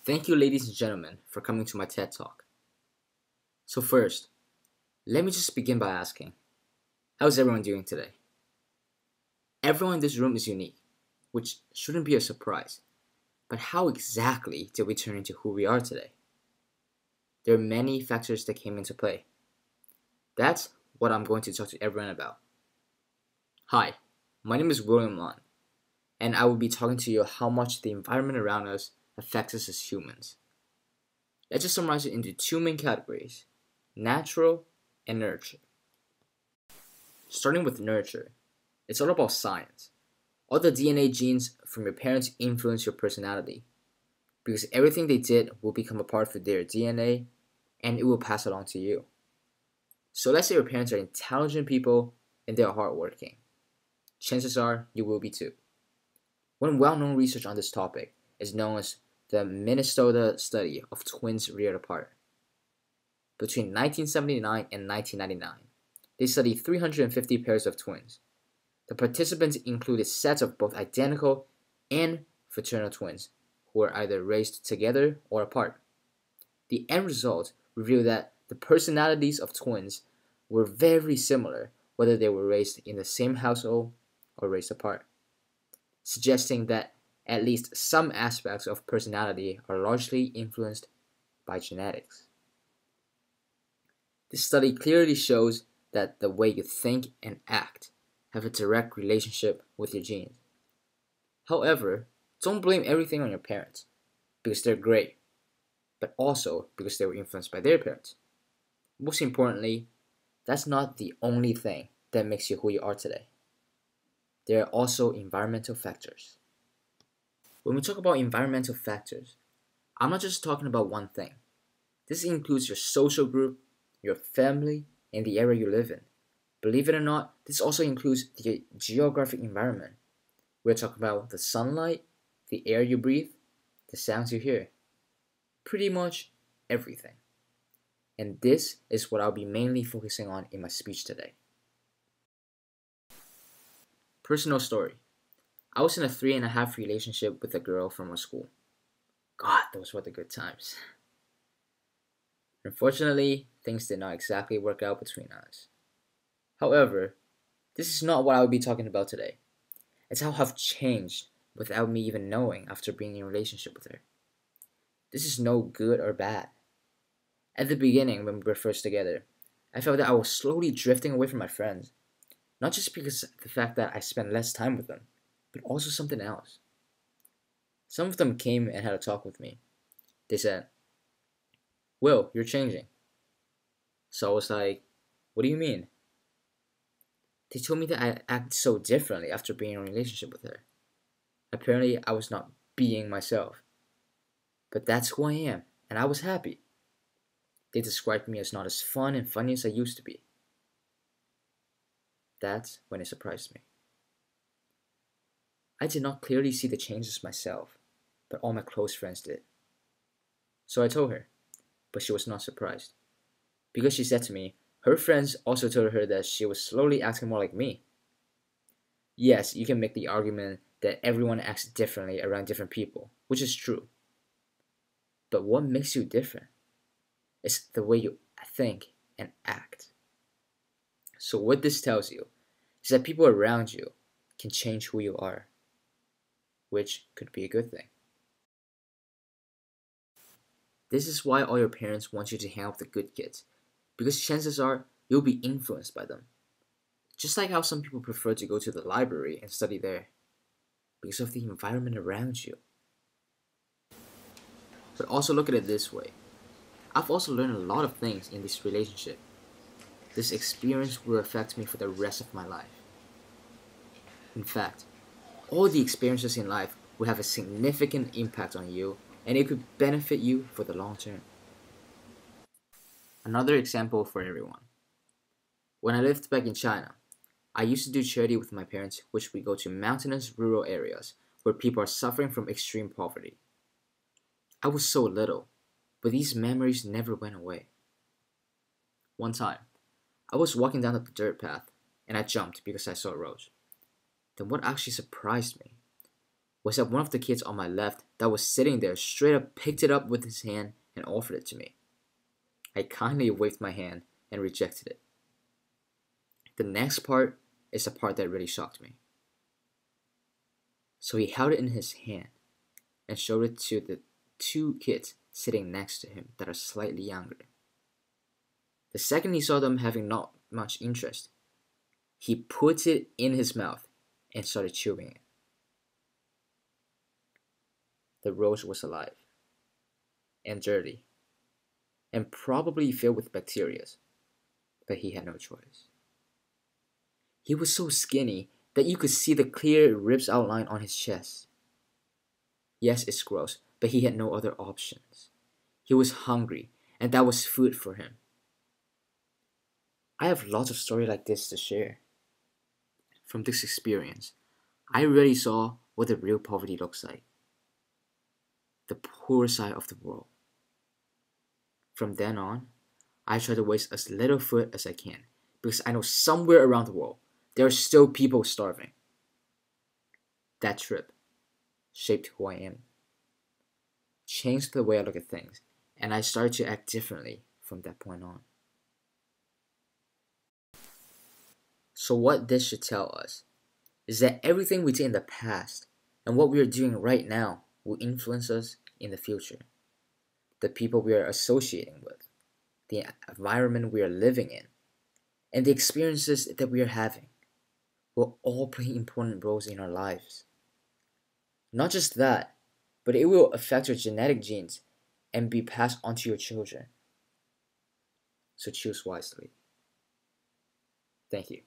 Thank you, ladies and gentlemen, for coming to my TED Talk. So first, let me just begin by asking, how's everyone doing today? Everyone in this room is unique, which shouldn't be a surprise. But how exactly did we turn into who we are today? There are many factors that came into play. That's what I'm going to talk to everyone about. Hi, my name is William Lon, and I will be talking to you how much the environment around us affects us as humans. Let's just summarize it into two main categories: natural and nurture. Starting with nurture, it's all about science. All the DNA genes from your parents influence your personality, because everything they did will become a part of their DNA and it will pass along to you. So let's say your parents are intelligent people and they are hardworking. Chances are you will be too. One well-known research on this topic is known as the Minnesota study of twins reared apart. Between 1979 and 1999, they studied 350 pairs of twins. The participants included sets of both identical and fraternal twins who were either raised together or apart. The end result revealed that the personalities of twins were very similar whether they were raised in the same household or raised apart, suggesting that at least some aspects of personality are largely influenced by genetics. This study clearly shows that the way you think and act have a direct relationship with your genes. However, don't blame everything on your parents, because they're great, but also because they were influenced by their parents. Most importantly, that's not the only thing that makes you who you are today. There are also environmental factors. When we talk about environmental factors, I'm not just talking about one thing. This includes your social group, your family, and the area you live in. Believe it or not, this also includes the geographic environment. We're talking about the sunlight, the air you breathe, the sounds you hear. Pretty much everything. And this is what I'll be mainly focusing on in my speech today. Personal story. I was in a 3.5 relationship with a girl from our school. God, those were the good times. Unfortunately, things did not exactly work out between us. However, this is not what I will be talking about today. It's how I've changed without me even knowing after being in a relationship with her. This is no good or bad. At the beginning, when we were first together, I felt that I was slowly drifting away from my friends. Not just because of the fact that I spent less time with them, but also something else. Some of them came and had a talk with me. They said, "Will, you're changing." So I was like, "What do you mean?" They told me that I acted so differently after being in a relationship with her. Apparently, I was not being myself. But that's who I am, and I was happy. They described me as not as fun and funny as I used to be. That's when it surprised me. I did not clearly see the changes myself, but all my close friends did. So I told her, but she was not surprised, because she said to me, her friends also told her that she was slowly acting more like me. Yes, you can make the argument that everyone acts differently around different people, which is true. But what makes you different? It's the way you think and act. So what this tells you is that people around you can change who you are, which could be a good thing. This is why all your parents want you to hang out with the good kids, because chances are you'll be influenced by them. Just like how some people prefer to go to the library and study there, because of the environment around you. But also look at it this way. I've also learned a lot of things in this relationship. This experience will affect me for the rest of my life. In fact, all the experiences in life will have a significant impact on you, and it could benefit you for the long term. Another example for everyone. When I lived back in China, I used to do charity with my parents, which we go to mountainous rural areas where people are suffering from extreme poverty. I was so little, but these memories never went away. One time, I was walking down the dirt path, and I jumped because I saw a rose. Then what actually surprised me was that one of the kids on my left that was sitting there straight up picked it up with his hand and offered it to me. I kindly waved my hand and rejected it. The next part is the part that really shocked me. So he held it in his hand and showed it to the two kids sitting next to him that are slightly younger. The second he saw them having not much interest, he put it in his mouth and started chewing it. The rose was alive and dirty and probably filled with bacteria, but he had no choice. He was so skinny that you could see the clear ribs outline on his chest. Yes, it's gross, but he had no other options. He was hungry, and that was food for him. I have lots of stories like this to share. From this experience, I really saw what the real poverty looks like. The poor side of the world. From then on, I try to waste as little food as I can because I know somewhere around the world there are still people starving. That trip shaped who I am, changed the way I look at things, and I started to act differently from that point on. So what this should tell us is that everything we did in the past and what we are doing right now will influence us in the future. The people we are associating with, the environment we are living in, and the experiences that we are having will all play important roles in our lives. Not just that, but it will affect your genetic genes and be passed on to your children. So choose wisely. Thank you.